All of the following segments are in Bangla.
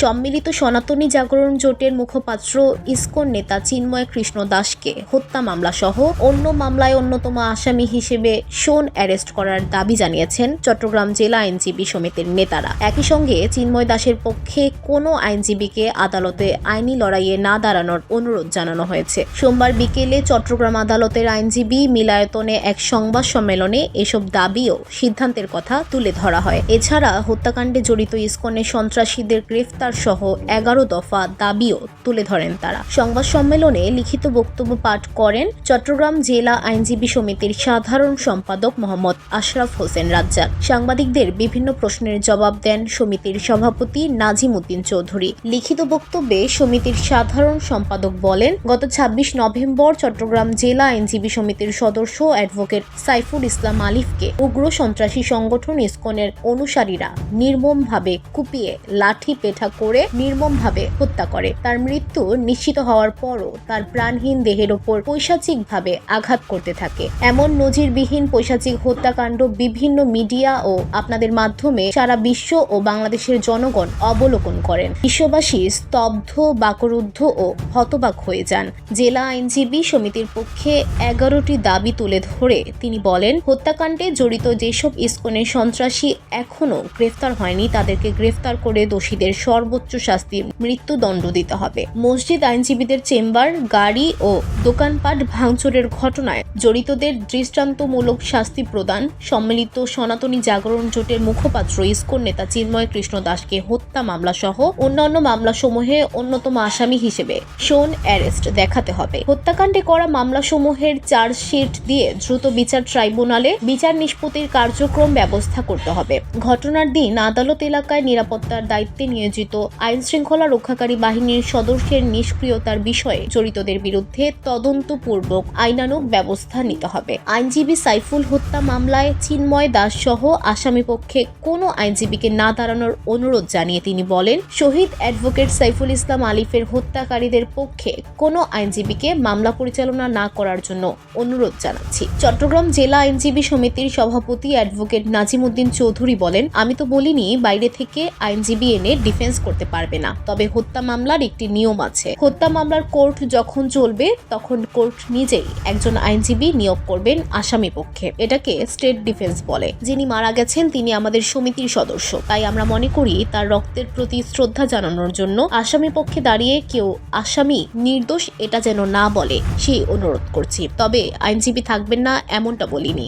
সম্মিলিত সনাতনী জাগরণ জোটের মুখপাত্র ইসকন নেতা চিন্ময় কৃষ্ণ দাসকে হত্যা মামলা সহ অন্য মামলায় অন্যতম আসামি হিসেবে শোন অ্যারেস্ট করার দাবি জানিয়েছেন চট্টগ্রাম জেলা আইনজীবী সমিতির নেতারা। একই সঙ্গে চিন্ময় দাসের পক্ষে কোনো আইনজীবীকে আদালতে আইনি লড়াইয়ে না দাঁড়ানোর অনুরোধ জানানো হয়েছে। সোমবার বিকেলে চট্টগ্রাম আদালতের আইনজীবী মিলায়তনে এক সংবাদ সম্মেলনে এসব দাবি ও সিদ্ধান্তের কথা তুলে ধরা হয়। এছাড়া হত্যাকাণ্ডে জড়িত ইসকনের সন্ত্রাসীদের গ্রেফতার সহ 11 দফা দাবিও তুলে ধরেন তারা। সংবাদ সম্মেলনে লিখিত বক্তব্য পাঠ করেন চট্টগ্রাম জেলা আইনজীবী সমিতির সাধারণ সম্পাদক মোহাম্মদ আশরাফ হোসেন রাজ্জাক। সাংবাদিকদের বিভিন্ন প্রশ্নের জবাব দেন সমিতির সভাপতি নাজিম উদ্দিন চৌধুরী। লিখিত বক্তব্যে সমিতির সাধারণ সম্পাদক বলেন, গত 26 নভেম্বর চট্টগ্রাম জেলা আইনজীবী সমিতির সদস্য অ্যাডভোকেট সাইফুল ইসলাম আলিফকে উগ্র সন্ত্রাসী সংগঠন ইসকনের অনুসারীরা নির্মমভাবে কুপিয়ে লাঠি পেটা করে নির্মমভাবে হত্যা করে। তার মৃত্যু নিশ্চিত হওয়ার পরও তার প্রাণহীন দেহের ওপর পৈশাচিকভাবে আঘাত করতে থাকে। এমন নজিরবিহীন পৈশাচিক হত্যাকাণ্ড বিভিন্ন মিডিয়া ও আপনাদের মাধ্যমে সারা বিশ্ব ও বাংলাদেশের জনগণ অবলোকন করেন। বিশ্ববাসী স্তব্ধ, বাকরুদ্ধ ও হতবাক হয়ে যান। জেলা আইনজীবী সমিতির পক্ষে 11টি দাবি তুলে ধরে তিনি বলেন, হত্যাকাণ্ডে জড়িত যেসব ইসকনের সন্ত্রাসী এখনও গ্রেফতার হয়নি তাদেরকে গ্রেফতার করে দোষীদের সর্বোচ্চ শাস্তি মৃত্যুদণ্ড দিতে হবে। মসজিদ, আইনজীবীদের চেম্বার, গাড়ি ও দোকানপাট ভাঙচুরের ঘটনায় জড়িতদের দৃষ্টান্তমূলক শাস্তি প্রদান, সম্মিলিত সনাতনী জাগরণ জোটের মুখপাত্র ইসকন নেতা চিন্ময় কৃষ্ণ দাসকে হত্যা মামলা সহ অন্যান্য মামলাসমূহে অন্যতম আসামি হিসেবে শোন অ্যারেস্ট দেখাতে হবে। হত্যাকাণ্ডে করা মামলাসমূহের চার্জশিট দিয়ে দ্রুত বিচার ট্রাইব্যুনালে বিচার নিষ্পত্তির কার্যক্রম ব্যবস্থা করতে হবে। ঘটনার দিন আদালত এলাকায় নিরাপত্তার দায়িত্বে নিয়োজিত আইন শৃঙ্খলা রক্ষাকারী বাহিনীর সদস্যের নিষ্ক্রিয়তার বিষয়ে জড়িতদের বিরুদ্ধে তদন্তপূর্বক আইনানুগ ব্যবস্থা নিতে হবে। আইনজীবী সাইফুল হত্যা মামলায় চিন্ময় দাস সহ আসামি পক্ষে কোনো আইনজীবীকে না দাঁড়ানোর অনুরোধ জানিয়ে তিনি বলেন, শহীদ অ্যাডভোকেট সাইফুল ইসলাম আলিফের হত্যাকারীদের পক্ষে কোনো আইনজীবীকে মামলা পরিচালনা না করার জন্য অনুরোধ জানাচ্ছি। চট্টগ্রাম জেলা আইনজীবী সমিতির সভাপতি অ্যাডভোকেট নাজিম উদ্দিন চৌধুরী বলেন, আমি তো বলিনি বাইরে থেকে আইনজীবী এনে ডিফেন্স করতে পারবে না, তবে হত্যা মামলার একটি নিয়ম আছে। হত্যা মামলার কোর্ট যখন চলবে তখন কোর্ট নিজেই একজন আইনজীবী নিয়োগ করবেন আসামি পক্ষে। এটাকে স্টেট ডিফেন্স বলে। যিনি মারা গেছেন তিনি আমাদের সমিতির সদস্য, তাই আমরা মনে করি তার রক্তের প্রতি শ্রদ্ধা জানানোর জন্য আসামি পক্ষে দাঁড়িয়ে কেউ আসামি নির্দোষ এটা যেন না বলে সেই অনুরোধ করছি, তবে আইনজীবী থাকবেন না এমনটা বলিনি।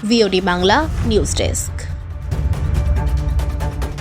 VOD Bangla news desk.